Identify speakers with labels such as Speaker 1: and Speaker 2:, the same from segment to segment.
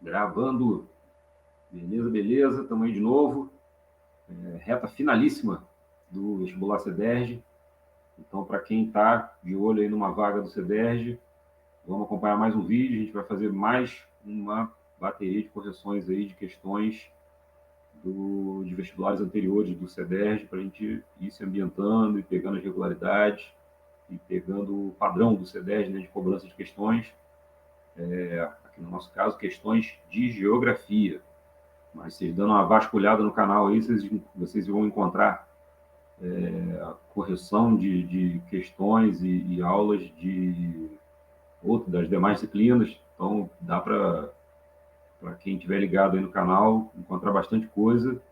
Speaker 1: Gravando. Beleza, beleza. Estamos aí de novo. Reta finalíssima do vestibular CEDERJ. Então, para quem está de olho aí numa vaga do CEDERJ, vamos acompanhar mais um vídeo. A gente vai fazer mais uma bateria de correções aí de questões de vestibulares anteriores do CEDERJ, para a gente ir se ambientando e pegando as regularidades e pegando o padrão do CEDERJ, né, de cobrança de questões. Aqui no nosso caso, questões de geografia. Mas vocês dando uma vasculhada no canal aí, vocês vão encontrar a correção de questões e aulas das demais disciplinas. Então, dá para quem estiver ligado aí no canal, encontrar bastante coisa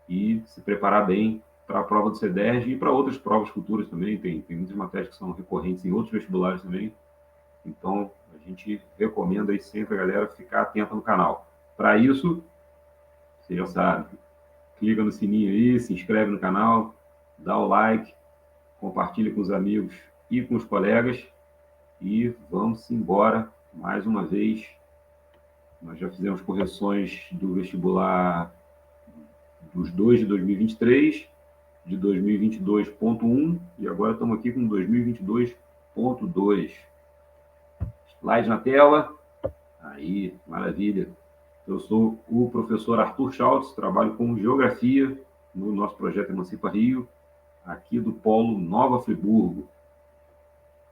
Speaker 1: e se preparar bem para a prova do CEDERJ e para outras provas futuras também. Tem muitas matérias que são recorrentes em outros vestibulares também. Então, a gente recomenda aí sempre a galera ficar atenta no canal. Para isso, você já sabe, clica no sininho aí, se inscreve no canal, dá o like, compartilha com os amigos e com os colegas e vamos embora mais uma vez. Nós já fizemos correções do vestibular dos dois de 2023, de 2022.1 e agora estamos aqui com 2022.2. Slide na tela. Aí, maravilha. Eu sou o professor Arthur Schultz, trabalho com geografia no nosso projeto Emancipa Rio, aqui do Polo Nova Friburgo.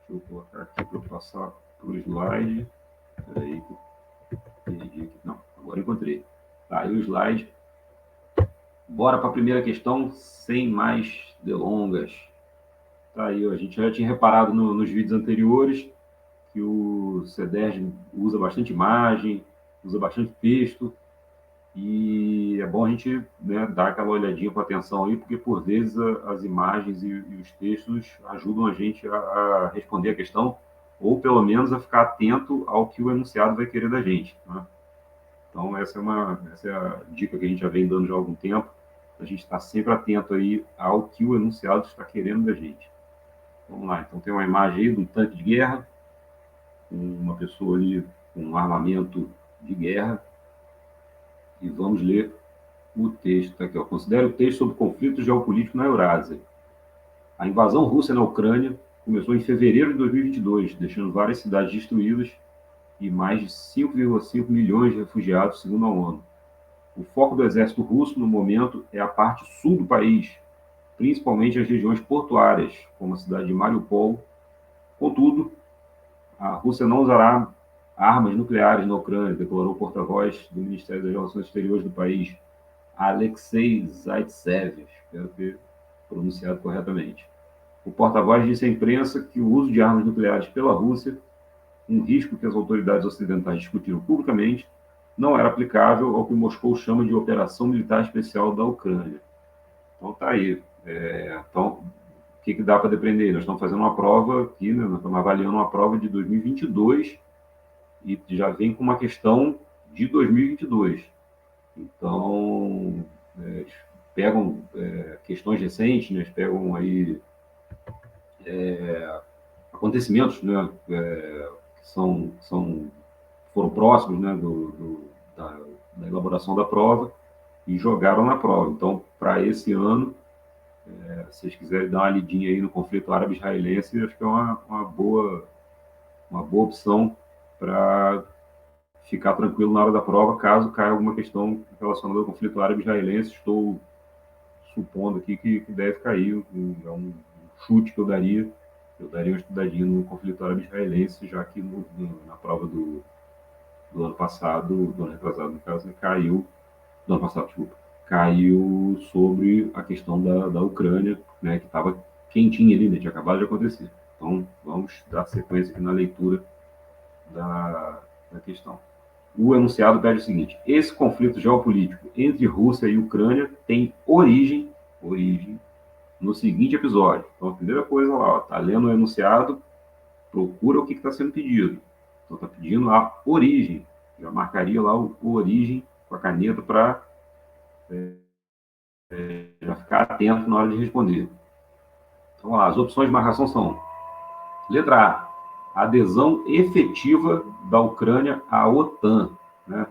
Speaker 1: Deixa eu colocar aqui para eu passar para o slide. Peraí, perdi aqui. Não, agora encontrei. Tá, aí o slide. Bora para a primeira questão, sem mais delongas. Tá aí, ó, a gente já tinha reparado nos vídeos anteriores que o CEDERJ usa bastante imagem, usa bastante texto, e é bom a gente, né, dar aquela olhadinha com atenção aí, porque por vezes as imagens e os textos ajudam a gente a responder a questão, ou pelo menos a ficar atento ao que o enunciado vai querer da gente, né? Então essa é a dica que a gente já vem dando já há algum tempo, a gente está sempre atento aí ao que o enunciado está querendo da gente. Vamos lá, então tem uma imagem aí de um tanque de guerra, uma pessoa ali com um armamento de guerra, e vamos ler o texto. Tá aqui, ó. Considere o texto sobre conflito geopolítico na Eurásia. A invasão russa na Ucrânia começou em fevereiro de 2022, deixando várias cidades destruídas e mais de 5,5 milhões de refugiados, segundo a ONU. O foco do exército russo, no momento, é a parte sul do país, principalmente as regiões portuárias, como a cidade de Mariupol. Contudo, a Rússia não usará armas nucleares na Ucrânia, declarou o porta-voz do Ministério das Relações Exteriores do país, Alexei Zaitsev, espero ter pronunciado corretamente. O porta-voz disse à imprensa que o uso de armas nucleares pela Rússia, um risco que as autoridades ocidentais discutiram publicamente, não era aplicável ao que Moscou chama de Operação Militar Especial da Ucrânia. Então tá aí. Então, o que dá para depender? Nós estamos fazendo uma prova aqui, né? Nós estamos avaliando uma prova de 2022 e já vem com uma questão de 2022. Então, pegam questões recentes, né? Pegam aí acontecimentos, né? Que foram próximos, né? Da elaboração da prova e jogaram na prova. Então, para esse ano, se vocês quiserem dar uma lidinha aí no conflito árabe-israelense, acho que é uma boa opção para ficar tranquilo na hora da prova, caso caia alguma questão relacionada ao conflito árabe-israelense. Estou supondo aqui que deve cair, é um chute que eu daria uma estudadinha no conflito árabe-israelense, já que na prova do ano passado, do ano retrasado, no caso, caiu, do ano passado, desculpa, caiu sobre a questão da Ucrânia, né, que estava quentinha ali, né, tinha acabado de acontecer. Então, vamos dar sequência aqui na leitura da questão. O enunciado pede o seguinte: esse conflito geopolítico entre Rússia e Ucrânia tem origem no seguinte episódio. Então, a primeira coisa lá, tá lendo o enunciado, procura o que está sendo pedido. Então, está pedindo a origem. Já marcaria lá o origem com a caneta para já ficar atento na hora de responder. Então, lá, as opções de marcação são: letra A, adesão efetiva da Ucrânia à OTAN, né?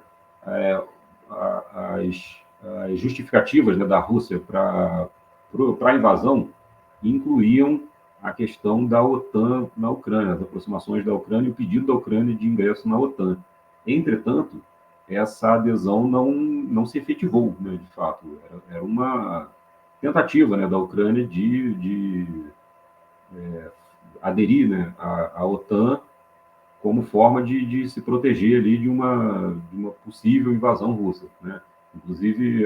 Speaker 1: as justificativas, né, da Rússia para a invasão incluíam a questão da OTAN na Ucrânia, as aproximações da Ucrânia e o pedido da Ucrânia de ingresso na OTAN. Entretanto, essa adesão não se efetivou, né, de fato. Era uma tentativa, né, da Ucrânia de aderir, né, à OTAN como forma de se proteger ali de uma possível invasão russa, né? Inclusive,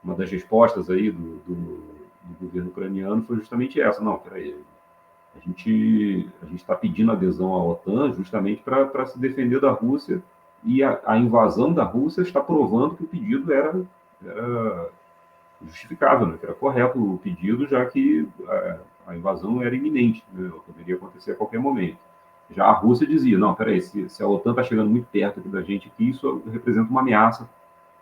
Speaker 1: uma das respostas aí do governo ucraniano foi justamente essa: não, peraí, a gente está pedindo adesão à OTAN justamente para se defender da Rússia, e a invasão da Rússia está provando que o pedido era justificável, né? Que era correto o pedido, já que a invasão era iminente, né? Poderia acontecer a qualquer momento. Já a Rússia dizia: não, peraí, se a OTAN está chegando muito perto aqui da gente, aqui, isso representa uma ameaça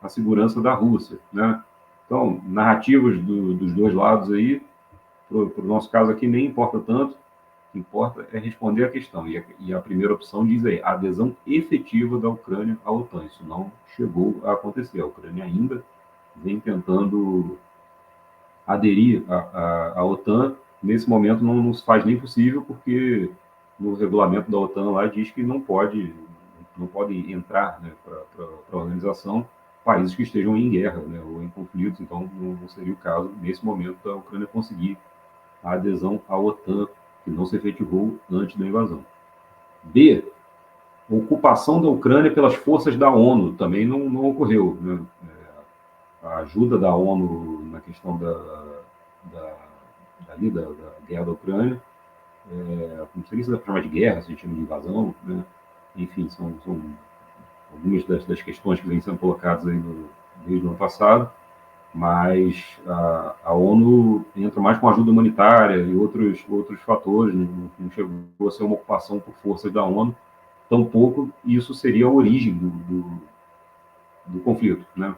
Speaker 1: à segurança da Rússia, né? Então, narrativas dos dois lados aí, para o nosso caso aqui, nem importa tanto. O que importa é responder a questão. E a primeira opção diz aí: a adesão efetiva da Ucrânia à OTAN. Isso não chegou a acontecer. A Ucrânia ainda vem tentando aderir à OTAN. Nesse momento não se faz nem possível, porque no regulamento da OTAN lá diz que não podem entrar, né, para a organização países que estejam em guerra, né, ou em conflitos. Então não seria o caso nesse momento da Ucrânia conseguir a adesão à OTAN, que não se efetivou antes da invasão. B, ocupação da Ucrânia pelas forças da ONU também não ocorreu, né? A ajuda da ONU na questão da guerra da Ucrânia, não sei se dá para chamar de guerra, se a gente chama de invasão, né? Enfim, são algumas das questões que vêm sendo colocadas aí desde o ano passado, mas a ONU entra mais com ajuda humanitária e outros fatores, não chegou a ser uma ocupação por forças da ONU, tampouco isso seria a origem do conflito, né?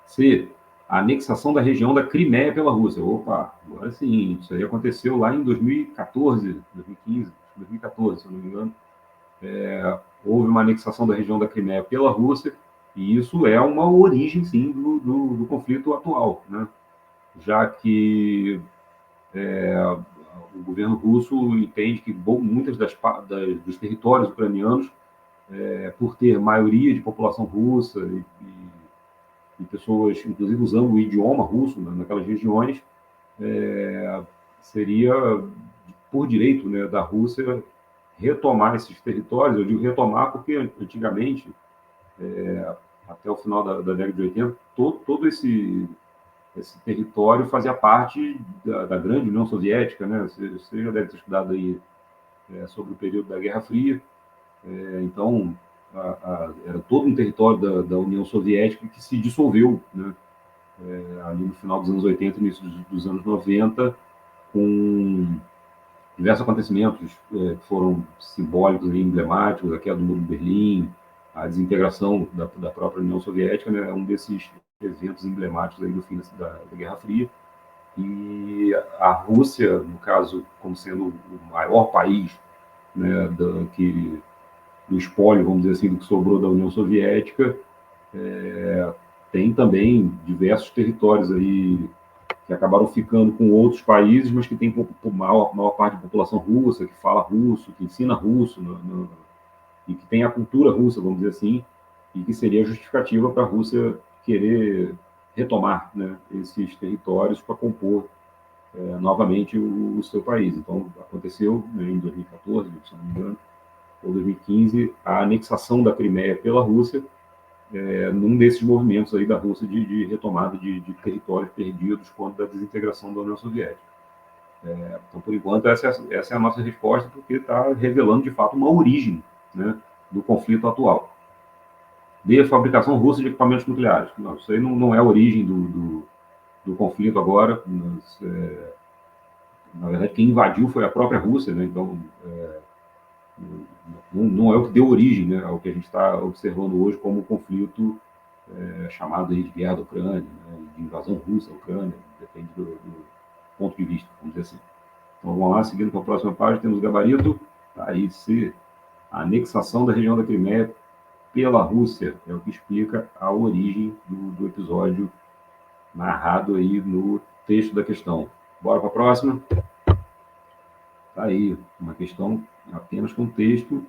Speaker 1: C, a anexação da região da Crimeia pela Rússia. Opa, agora sim, isso aí aconteceu lá em 2014, 2015, 2014, se eu não me engano. Houve uma anexação da região da Crimeia pela Rússia, e isso é uma origem, sim, do conflito atual, né? Já que o governo russo entende que muitas dos territórios ucranianos, por ter maioria de população russa e pessoas, inclusive, usando o idioma russo, né, naquelas regiões, seria por direito, né, da Rússia retomar esses territórios. Eu digo retomar porque antigamente, até o final da década de 80, todo esse território fazia parte da grande União Soviética, né? Você já deve ter estudado aí sobre o período da Guerra Fria. Então, era todo um território da União Soviética que se dissolveu, né? Ali no final dos anos 80, início dos anos 90, com diversos acontecimentos que foram simbólicos e emblemáticos: a queda do Muro de Berlim, a desintegração da própria União Soviética, né? É um desses eventos emblemáticos aí do fim da Guerra Fria. E a Rússia, no caso, como sendo o maior país, né, do espólio, vamos dizer assim, do que sobrou da União Soviética, tem também diversos territórios aí que acabaram ficando com outros países, mas que tem maior parte da população russa, que fala russo, que ensina russo, e que tem a cultura russa, vamos dizer assim, e que seria justificativa para a Rússia querer retomar, né, esses territórios para compor novamente o seu país. Então, aconteceu, né, em 2014, se não me engano, ou 2015, a anexação da Crimeia pela Rússia, num desses movimentos aí da Rússia de retomada de territórios perdidos quando da desintegração da União Soviética. Então, por enquanto, essa é a nossa resposta, porque está revelando, de fato, uma origem, né, do conflito atual. De fabricação russa de equipamentos nucleares. Não, isso aí não é a origem do conflito agora. Mas, na verdade, quem invadiu foi a própria Rússia, né? Então, não é o que deu origem, né, ao que a gente está observando hoje como um conflito chamado aí de guerra da Ucrânia, né, de invasão russa da Ucrânia, depende do ponto de vista, vamos dizer assim. Então vamos lá, seguindo para a próxima página, temos o gabarito. Aí, se a anexação da região da Crimeia pela Rússia. É o que explica a origem do episódio narrado aí no texto da questão. Bora para a próxima? Tá aí, uma questão apenas com texto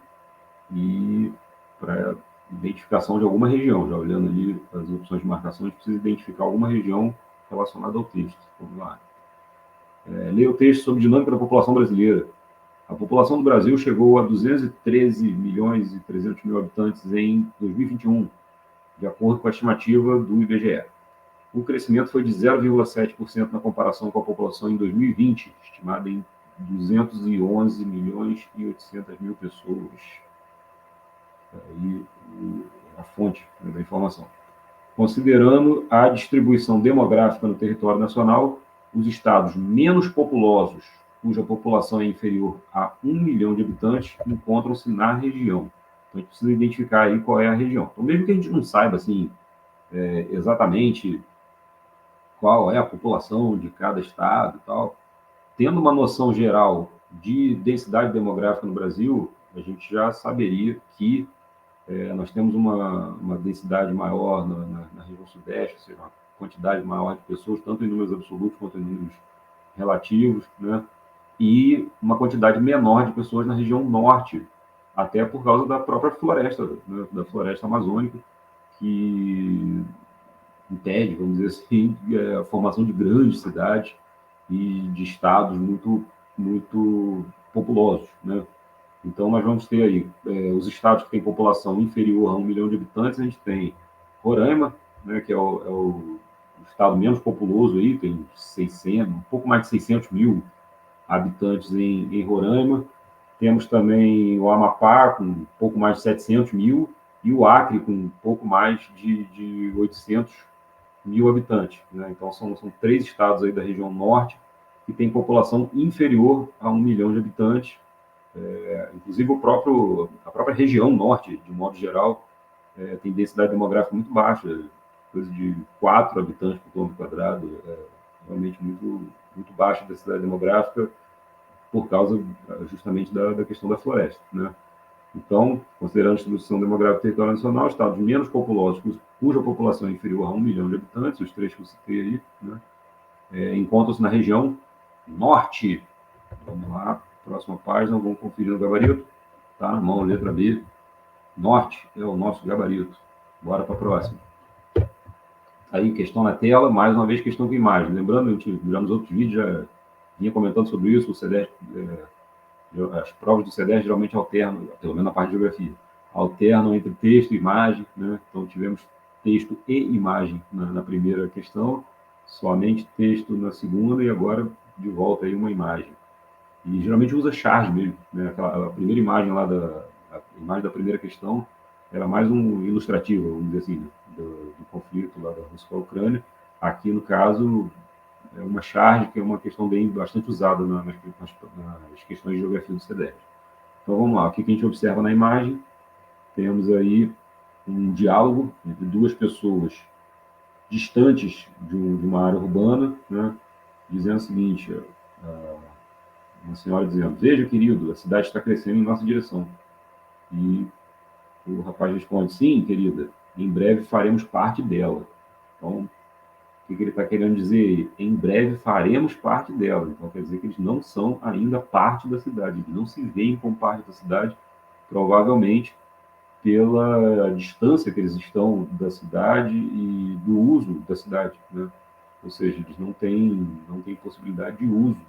Speaker 1: e para identificação de alguma região. Já olhando ali as opções de marcação, a gente precisa identificar alguma região relacionada ao texto. Vamos lá. Leia o texto sobre dinâmica da população brasileira. A população do Brasil chegou a 213 milhões e 300 mil habitantes em 2021, de acordo com a estimativa do IBGE. O crescimento foi de 0,7% na comparação com a população em 2020, estimada em 211 milhões e 800 mil pessoas. Aí a fonte da informação. Considerando a distribuição demográfica no território nacional, os estados menos populosos, cuja população é inferior a 1 milhão de habitantes, encontram-se na região. Então, a gente precisa identificar aí qual é a região. Então, mesmo que a gente não saiba assim, exatamente qual é a população de cada estado e tal, tendo uma noção geral de densidade demográfica no Brasil, a gente já saberia que nós temos uma densidade maior na região sudeste, ou seja, uma quantidade maior de pessoas, tanto em números absolutos quanto em números relativos, né? E uma quantidade menor de pessoas na região norte, até por causa da própria floresta, né? Da floresta amazônica, que impede, vamos dizer assim, a formação de grandes cidades e de estados muito populosos, né? Então, nós vamos ter aí os estados que têm população inferior a 1 milhão de habitantes. A gente tem Roraima, né, que é o estado menos populoso, aí, tem 600, um pouco mais de 600 mil habitantes em Roraima. Temos também o Amapá, com um pouco mais de 700 mil, e o Acre, com um pouco mais de 800 mil habitantes, né? Então, são 3 estados aí da região norte que têm população inferior a 1 milhão de habitantes. Inclusive a própria região norte, de modo geral, tem densidade demográfica muito baixa, coisa de 4 habitantes por quilômetro quadrado, realmente muito baixa a densidade demográfica por causa justamente da questão da floresta, né? Então, considerando a distribuição demográfica do território nacional, estados menos populosos, cuja população é inferior a 1 milhão de habitantes, os 3 que eu citei aí, né, encontram-se na região norte. Vamos lá, próxima página, vamos conferir o gabarito. Está na mão, letra B. Norte é o nosso gabarito. Bora para a próxima. Aí, questão na tela, mais uma vez questão com imagem. Lembrando, a gente já nos outros vídeos já vinha comentando sobre isso, o CEDES, as provas do CEDES geralmente alternam, pelo menos na parte de geografia, alternam entre texto e imagem, né? Então, tivemos texto e imagem na primeira questão, somente texto na segunda e agora de volta aí uma imagem. E geralmente usa charge mesmo, né? A primeira imagem lá a imagem da primeira questão era mais um ilustrativo, vamos dizer assim, do conflito lá da Rússia com a Ucrânia. Aqui, no caso, é uma charge que é uma questão bastante usada nas questões de geografia do CEDES. Então, vamos lá. O que a gente observa na imagem? Temos aí um diálogo entre 2 pessoas distantes de uma área urbana, né? Dizendo o seguinte: uma senhora dizendo, veja, querido, a cidade está crescendo em nossa direção. E o rapaz responde, sim, querida, em breve faremos parte dela. Então, o que ele está querendo dizer? Em breve faremos parte dela. Então, quer dizer que eles não são ainda parte da cidade, eles não se veem como parte da cidade, provavelmente pela distância que eles estão da cidade e do uso da cidade, né? Ou seja, eles não têm possibilidade de uso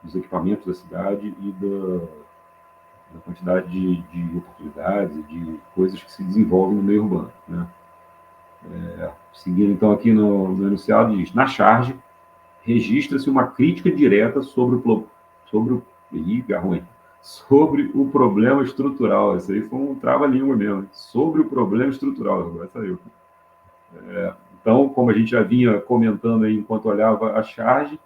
Speaker 1: dos equipamentos da cidade e da quantidade de oportunidades, de coisas que se desenvolvem no meio urbano, né? Seguindo então aqui no enunciado, diz, na charge, registra-se uma crítica direta sobre o problema estrutural. Isso aí foi um trava-língua mesmo, sobre o problema estrutural, agora saiu. Então, como a gente já vinha comentando aí enquanto olhava a charge,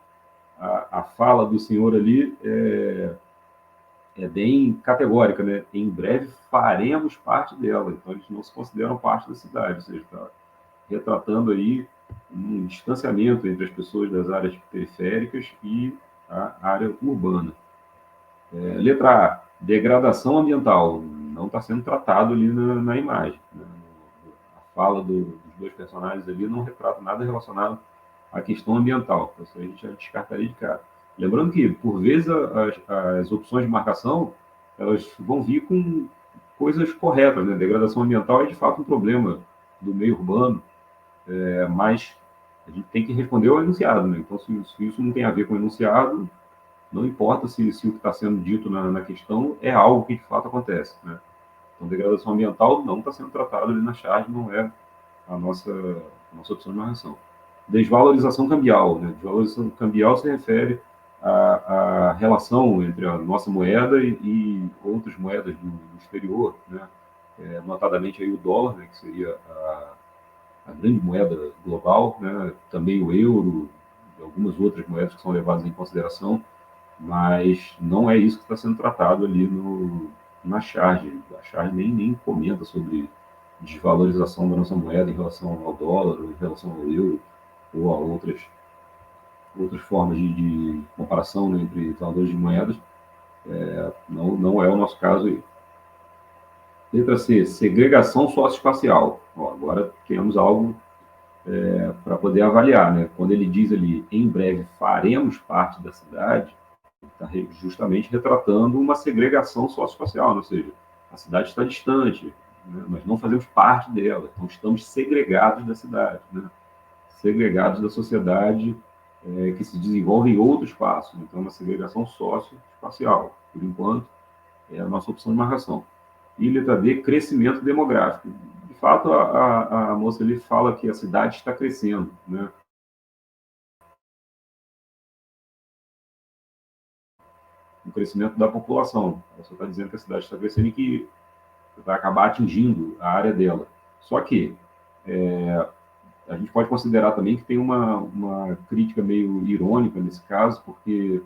Speaker 1: a fala do senhor ali é bem categórica, né? Em breve faremos parte dela. Então, eles não se consideram parte da cidade, ou seja, está retratando aí um distanciamento entre as pessoas das áreas periféricas e a área urbana. Letra A, degradação ambiental. não está sendo tratado ali na imagem, né? A fala dos dois personagens ali não retrata nada relacionado à questão ambiental. Isso a gente já descartaria de cara. Lembrando que, por vezes, as opções de marcação elas vão vir com coisas corretas, né? Degradação ambiental é, de fato, um problema do meio urbano, mas a gente tem que responder ao enunciado, né? Então, se isso não tem a ver com o enunciado, não importa se o que está sendo dito na questão é algo que de fato acontece, né? Então, degradação ambiental não está sendo tratado ali na charge, não é a nossa opção de narração. Desvalorização cambial, né? Desvalorização cambial se refere à relação entre a nossa moeda e outras moedas do exterior, né? Notadamente aí o dólar, né, que seria a grande moeda global, né? Também o euro, e algumas outras moedas que são levadas em consideração, mas não é isso que está sendo tratado ali na charge. A charge nem comenta sobre desvalorização da nossa moeda em relação ao dólar, ou em relação ao euro, ou a outras formas de comparação, né, entre valores de moedas. Não é o nosso caso aí. Letra C, segregação socioespacial. Agora temos algo para poder avaliar, né? Quando ele diz ali, em breve faremos parte da cidade, está justamente retratando uma segregação socioespacial, ou seja, a cidade está distante, né? Nós não fazemos parte dela, então estamos segregados da cidade, né? Segregados da sociedade, que se desenvolve em outro espaço, então uma segregação socioespacial, por enquanto, é a nossa opção de marcação. E letra D, crescimento demográfico. De fato, a moça ali fala que a cidade está crescendo, né? O crescimento da população. Ela só está dizendo que a cidade está crescendo e que vai acabar atingindo a área dela. Só que a gente pode considerar também que tem uma crítica meio irônica nesse caso, porque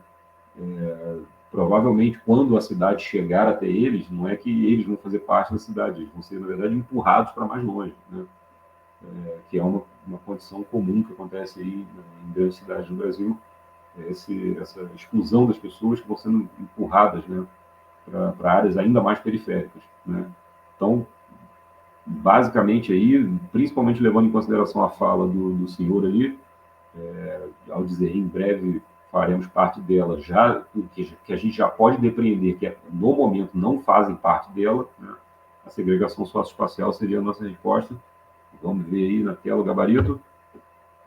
Speaker 1: provavelmente quando a cidade chegar até eles, não é que eles vão fazer parte da cidade, eles vão ser, na verdade, empurrados para mais longe, né? Que é uma condição comum que acontece aí em grandes cidades do Brasil, essa exclusão das pessoas que vão sendo empurradas, né, para áreas ainda mais periféricas, né? Então, basicamente aí, principalmente levando em consideração a fala do senhor ali, ao dizer em breve faremos parte dela, já que a gente já pode depreender que no momento não fazem parte dela, né? A segregação socioespacial seria a nossa resposta. Vamos ver aí na tela o gabarito.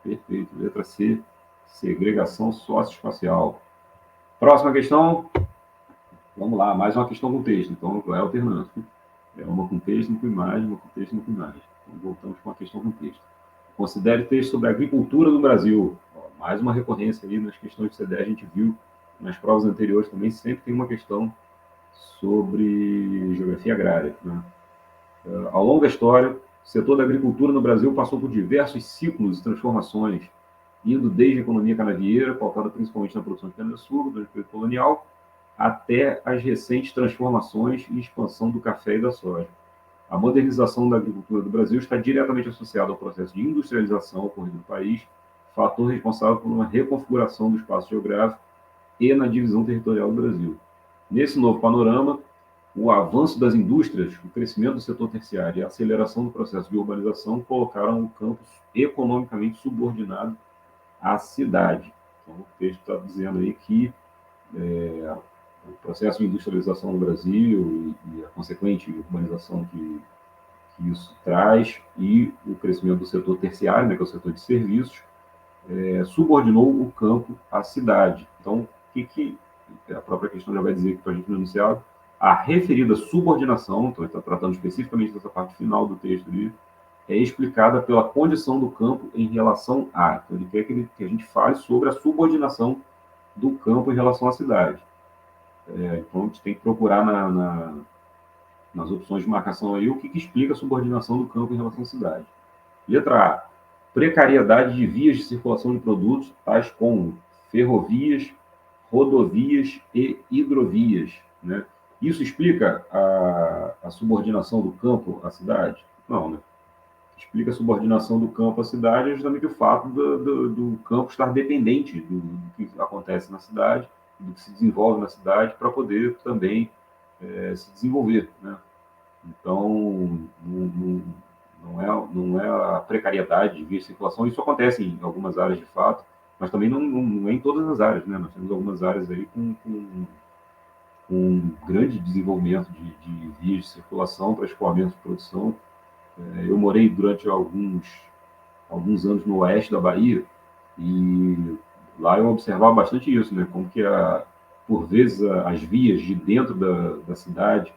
Speaker 1: Perfeito. Letra C, segregação socioespacial. Próxima questão. Vamos lá, mais uma questão com texto. Então, vai alternando. É uma com texto, uma com imagem, uma com texto, uma com imagem. Então, voltamos com a questão com texto. Considere texto sobre a agricultura no Brasil. Mais uma recorrência ali nas questões de CDE, a gente viu nas provas anteriores também, sempre tem uma questão sobre geografia agrária, né? Ao longo da história, o setor da agricultura no Brasil passou por diversos ciclos e transformações, indo desde a economia canavieira, pautada principalmente na produção de cana-de-açúcar, do período colonial, até as recentes transformações e expansão do café e da soja. A modernização da agricultura do Brasil está diretamente associada ao processo de industrialização ocorrido no país, fator responsável por uma reconfiguração do espaço geográfico e na divisão territorial do Brasil. Nesse novo panorama, o avanço das indústrias, o crescimento do setor terciário e a aceleração do processo de urbanização colocaram o campo economicamente subordinado à cidade. Então, o texto está dizendo aí que o processo de industrialização no Brasil e a consequente urbanização que isso traz e o crescimento do setor terciário, né, que é o setor de serviços, subordinou o campo à cidade. Então, o que a própria questão já vai dizer aqui para a gente no enunciado? A referida subordinação, então ele está tratando especificamente dessa parte final do texto ali, é explicada pela condição do campo em relação a. Então, ele quer que a gente fale sobre a subordinação do campo em relação à cidade. Então, a gente tem que procurar nas opções de marcação aí o que explica a subordinação do campo em relação à cidade. Letra A. Precariedade de vias de circulação de produtos, tais como ferrovias, rodovias e hidrovias, né? Isso explica a subordinação do campo à cidade? Não, né? Explica a subordinação do campo à cidade é justamente o fato do campo estar dependente do que acontece na cidade, do que se desenvolve na cidade, para poder também se desenvolver, né? Então, não é a precariedade de via de circulação. Isso acontece em algumas áreas de fato, mas também não é em todas as áreas, né? Nós temos algumas áreas aí com um grande desenvolvimento de vias de circulação para escoamento de produção. Eu morei durante alguns anos no oeste da Bahia e lá eu observava bastante isso, né? Como que, por vezes, as vias de dentro da cidade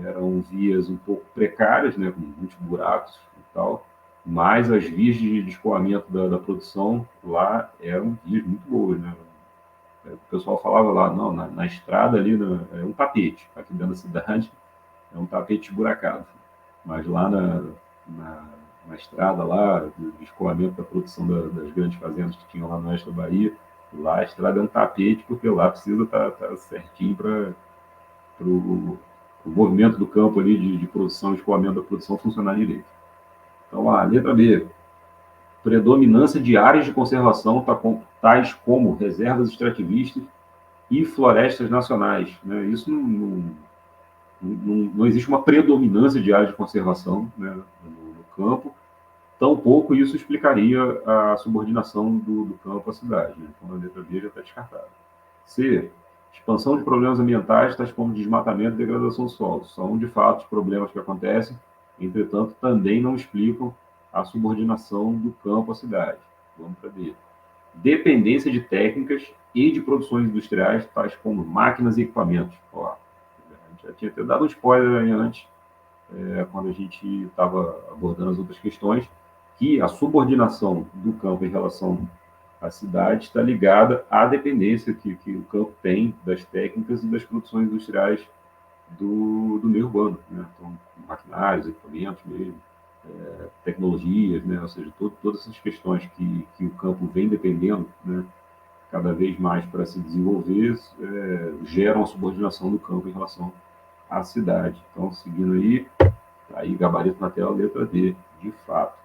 Speaker 1: eram vias um pouco precárias, né? Com muitos buracos e tal, mas as vias de escoamento da produção lá eram vias muito boas, né? O pessoal falava lá, não, na estrada ali, é um tapete, aqui dentro da cidade é um tapete esburacado. Mas lá na, na estrada lá, de escoamento da produção das grandes fazendas que tinham lá no oeste da Bahia, lá a estrada é um tapete, porque lá precisa estar certinho para o movimento do campo ali de produção, escoamento da produção funcionar direito. Então, a letra B, predominância de áreas de conservação, tais como reservas extrativistas e florestas nacionais. Né? Isso não existe uma predominância de áreas de conservação, né, no campo, tampouco isso explicaria a subordinação do campo à cidade. Né? Então, a letra B já está descartada. C. Expansão de problemas ambientais, tais como desmatamento e degradação do solo. São, de fato, problemas que acontecem, entretanto, também não explicam a subordinação do campo à cidade. Vamos para D. Dependência de técnicas e de produções industriais, tais como máquinas e equipamentos. Ó, a gente já tinha até dado um spoiler aí antes, quando a gente estava abordando as outras questões, que a subordinação do campo em relação à cidade está ligada à dependência que o campo tem das técnicas e das produções industriais do meio urbano, né? Então, maquinários, equipamentos mesmo, tecnologias, né? Ou seja, todas essas questões que o campo vem dependendo, né? Cada vez mais para se desenvolver, geram a subordinação do campo em relação à cidade. Então, seguindo aí, tá aí gabarito na tela, letra D, de fato.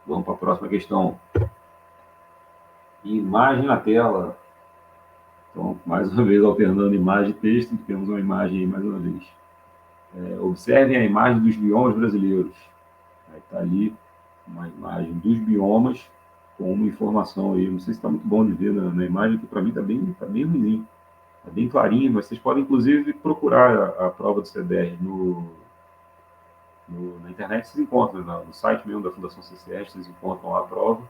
Speaker 1: Vamos para a próxima questão. Imagem na tela. Então, mais uma vez, alternando imagem e texto, temos uma imagem aí mais uma vez. Observem a imagem dos biomas brasileiros. Aí está ali uma imagem dos biomas com uma informação aí. Não sei se está muito bom de ver na imagem, que para mim está bem ruim. Está bem clarinho, mas vocês podem, inclusive, procurar a prova do CDR na internet, vocês encontram, no site mesmo da Fundação CCR, vocês encontram lá a prova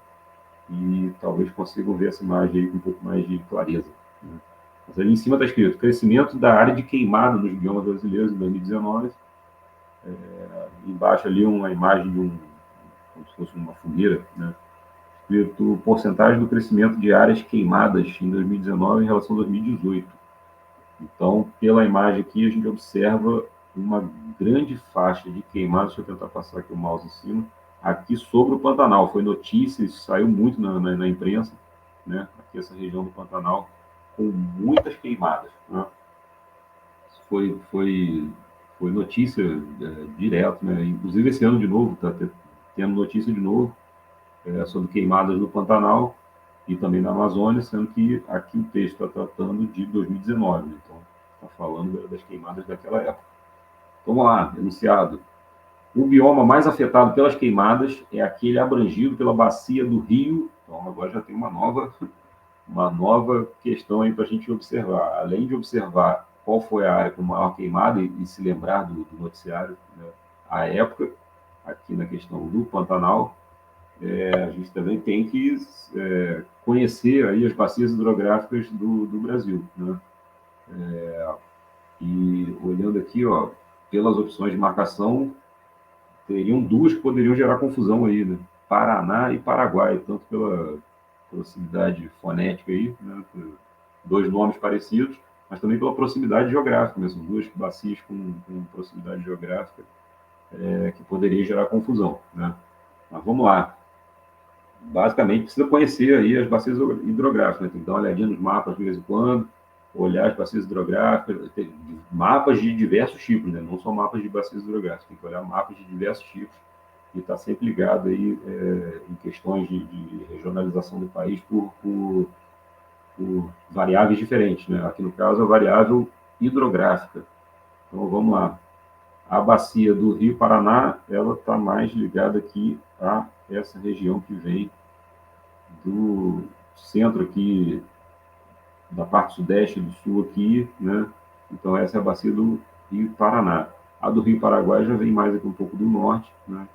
Speaker 1: e talvez consigam ver essa imagem aí com um pouco mais de clareza. Né? Mas ali em cima está escrito: crescimento da área de queimada nos biomas brasileiros em 2019. Embaixo ali uma imagem como se fosse uma fogueira, né? Escrito porcentagem do crescimento de áreas queimadas em 2019 em relação a 2018. Então, pela imagem aqui, a gente observa uma grande faixa de queimadas. Deixa eu tentar passar aqui o mouse em cima. Aqui sobre o Pantanal. Foi notícia, isso saiu muito na imprensa, né? Aqui essa região do Pantanal, com muitas queimadas. Né? Foi notícia direto, né? Inclusive esse ano de novo, está tendo notícia de novo sobre queimadas no Pantanal e também na Amazônia, sendo que aqui o texto está tratando de 2019, né? Então está falando das queimadas daquela época. Vamos lá, enunciado. O bioma mais afetado pelas queimadas é aquele abrangido pela bacia do Rio. Então agora já tem uma nova questão aí para a gente observar. Além de observar qual foi a área com maior queimada e se lembrar do noticiário, né, à época, aqui na questão do Pantanal, a gente também tem que conhecer aí as bacias hidrográficas do Brasil. Né? E olhando aqui, ó, pelas opções de marcação, teriam duas que poderiam gerar confusão aí, né? Paraná e Paraguai, tanto pela proximidade fonética aí, né? Dois nomes parecidos, mas também pela proximidade geográfica, né? São duas bacias com proximidade geográfica que poderia gerar confusão, né? Mas vamos lá. Basicamente, precisa conhecer aí as bacias hidrográficas, né? Tem que dar uma olhadinha nos mapas de vez em quando, olhar as bacias hidrográficas, tem mapas de diversos tipos, né? Não só mapas de bacias hidrográficas, tem que olhar mapas de diversos tipos e está sempre ligado aí em questões de regionalização do país por variáveis diferentes, né? Aqui no caso a variável hidrográfica. Então vamos lá. A bacia do Rio Paraná, ela está mais ligada aqui a essa região que vem do centro aqui, da parte sudeste do sul aqui, né? Então essa é a bacia do Rio Paraná. A do Rio Paraguai já vem mais aqui um pouco do norte, né?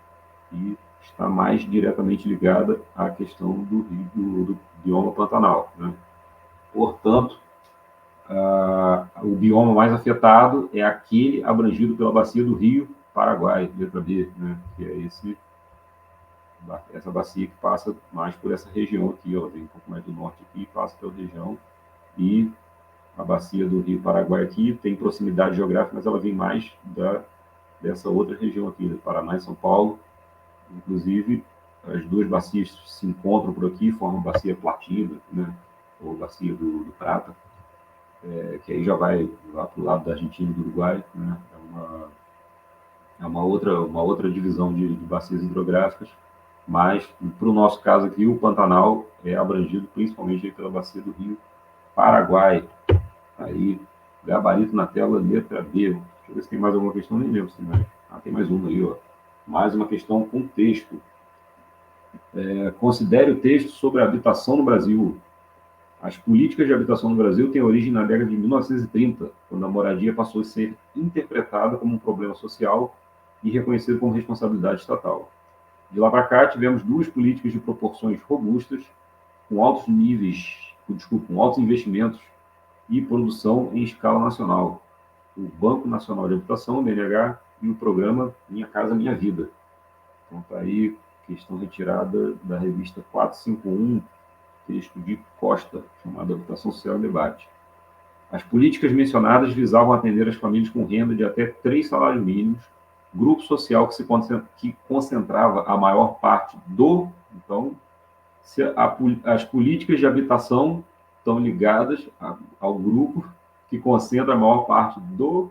Speaker 1: E está mais diretamente ligada à questão do bioma pantanal, né? Portanto, o bioma mais afetado é aquele abrangido pela bacia do Rio Paraguai, letra B, né? Que é essa bacia que passa mais por essa região aqui, ó, vem um pouco mais do norte aqui, passa pela região, e a bacia do Rio Paraguai aqui tem proximidade geográfica, mas ela vem mais dessa outra região aqui, do Paraná e São Paulo. Inclusive, as duas bacias se encontram por aqui, formam a bacia Platina, né? Ou bacia do Prata, que aí já vai lá para o lado da Argentina e do Uruguai, né? É uma outra divisão de bacias hidrográficas, mas, para o nosso caso aqui, o Pantanal é abrangido principalmente pela bacia do Rio Paraguai. Aí, gabarito na tela, letra B. Deixa eu ver se tem mais alguma questão, nem lembro se tem mais. Tem mais uma aí, ó. Mais uma questão com texto. Considere o texto sobre a habitação no Brasil. As políticas de habitação no Brasil têm origem na década de 1930, quando a moradia passou a ser interpretada como um problema social e reconhecida como responsabilidade estatal. De lá para cá, tivemos duas políticas de proporções robustas, com altos com altos investimentos e produção em escala nacional. O Banco Nacional de Habitação, o BNH, e o programa Minha Casa Minha Vida. Então está aí, questão retirada da revista 451, texto de Costa, chamado Habitação Social em Debate. As políticas mencionadas visavam atender as famílias com renda de até 3 salários mínimos, grupo social que concentrava a maior parte do... Então, as políticas de habitação estão ligadas ao grupo que concentra a maior parte do...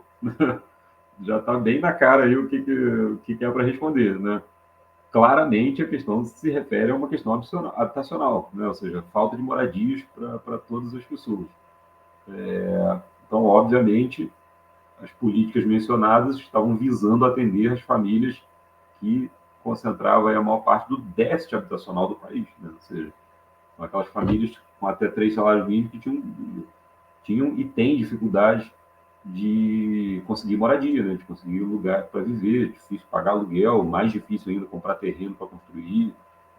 Speaker 1: Já está bem na cara aí o que é para responder, né? Claramente a questão se refere a uma questão habitacional, né? Ou seja, falta de moradias para todas as pessoas. Então, obviamente, as políticas mencionadas estavam visando atender as famílias que concentravam a maior parte do déficit habitacional do país, né? Ou seja, são aquelas famílias com até 3 salários mínimos que tinham e têm dificuldade de conseguir moradia, né? De conseguir um lugar para viver, difícil pagar aluguel, mais difícil ainda comprar terreno para construir,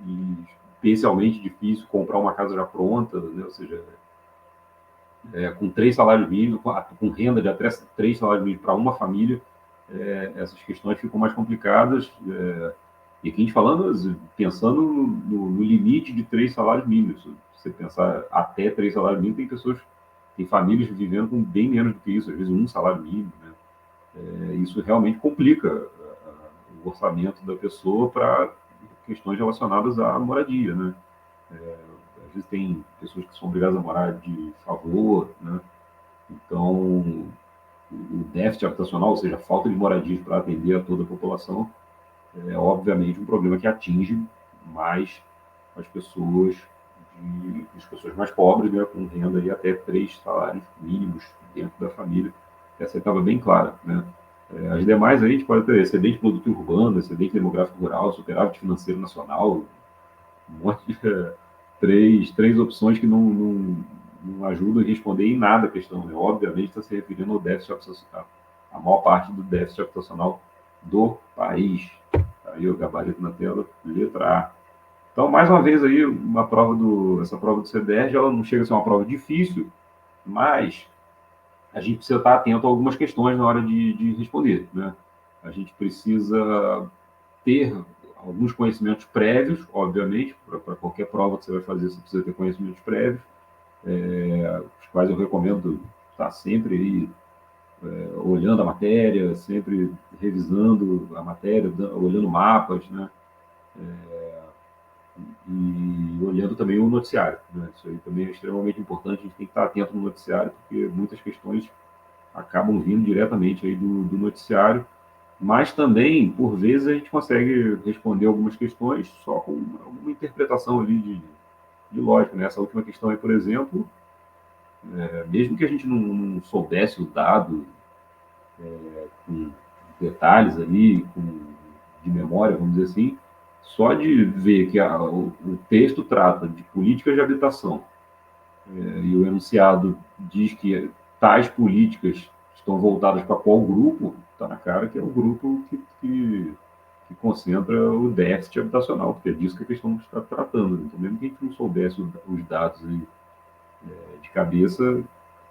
Speaker 1: e especialmente difícil comprar uma casa já pronta, né? Ou seja, com 3 salários mínimos, com renda de até 3 salários mínimos para uma família, essas questões ficam mais complicadas. E aqui a gente falando, pensando no limite de 3 salários mínimos. Se você pensar até 3 salários mínimos, tem famílias vivendo com bem menos do que isso, às vezes 1 salário mínimo, né? Isso realmente complica o orçamento da pessoa para questões relacionadas à moradia, né? Às vezes tem pessoas que são obrigadas a morar de favor, né? Então, o déficit habitacional, ou seja, a falta de moradias para atender a toda a população, é obviamente um problema que atinge mais as pessoas mais pobres, né, com renda de até 3 salários mínimos dentro da família. Essa estava bem clara, né? As demais aí a gente pode ter excedente produtivo urbano, excedente demográfico rural, superávit financeiro nacional, um monte de três opções que não ajudam a responder em nada a questão, né? Obviamente está se referindo ao déficit habitacional, a maior parte do déficit habitacional do país. Aí o gabarito na tela, letra A. Então, mais uma vez aí, essa prova do CDR, ela não chega a ser uma prova difícil, mas a gente precisa estar atento a algumas questões na hora de responder, né? A gente precisa ter alguns conhecimentos prévios, obviamente, para qualquer prova que você vai fazer, você precisa ter conhecimentos prévios, os quais eu recomendo estar sempre aí, olhando a matéria, sempre revisando a matéria, olhando mapas, né? E olhando também o noticiário, né? Isso aí também é extremamente importante, a gente tem que estar atento no noticiário, porque muitas questões acabam vindo diretamente aí do noticiário, mas também, por vezes, a gente consegue responder algumas questões só com uma interpretação ali de lógica, né? Essa última questão aí, por exemplo, mesmo que a gente não soubesse o dado com detalhes ali, de memória, vamos dizer assim, só de ver que o texto trata de políticas de habitação, e o enunciado diz que tais políticas estão voltadas para qual grupo, está na cara que é o grupo que concentra o déficit habitacional, porque é disso que a questão está tratando. Então, mesmo que a gente não soubesse os dados aí, de cabeça,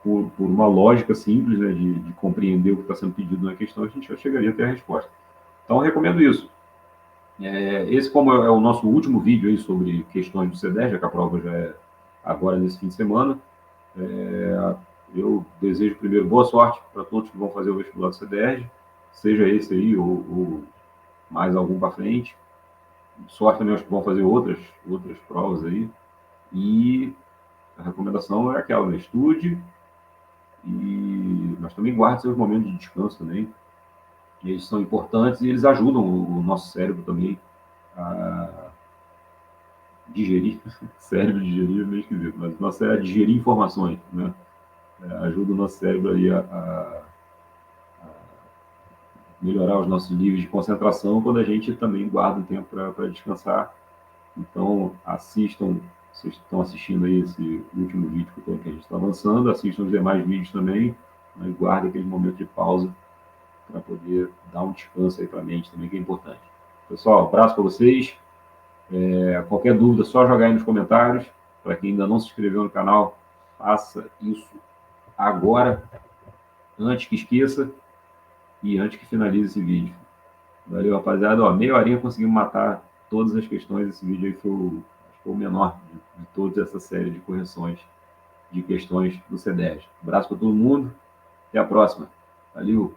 Speaker 1: por uma lógica simples, né, de compreender o que está sendo pedido na questão, a gente já chegaria até a resposta. Então, eu recomendo isso. Esse, como é o nosso último vídeo aí sobre questões do CEDES, já que a prova já é agora nesse fim de semana, eu desejo primeiro boa sorte para todos que vão fazer o vestibular do CEDERJ, seja esse aí ou mais algum para frente. Sorte também aos que vão fazer outras provas aí. E a recomendação é aquela, né? Estude, mas também guarde seus momentos de descanso também. Eles são importantes e eles ajudam o nosso cérebro também a digerir. Cérebro digerir é meio esquisito, mas o nosso cérebro a digerir informações, né? Ajuda o nosso cérebro aí a melhorar os nossos níveis de concentração quando a gente também guarda um tempo para descansar. Então, assistam, vocês estão assistindo aí esse último vídeo que a gente está lançando, assistam os demais vídeos também, mas guardem aquele momento de pausa para poder dar um descanso aí para a mente também, que é importante. Pessoal, abraço para vocês. Qualquer dúvida, só jogar aí nos comentários. Para quem ainda não se inscreveu no canal, faça isso agora, antes que esqueça e antes que finalize esse vídeo. Valeu, rapaziada. Ó, meia horinha conseguimos matar todas as questões. Esse vídeo aí foi o menor de toda essa série de correções de questões do CEDES. Abraço para todo mundo. Até a próxima. Valeu.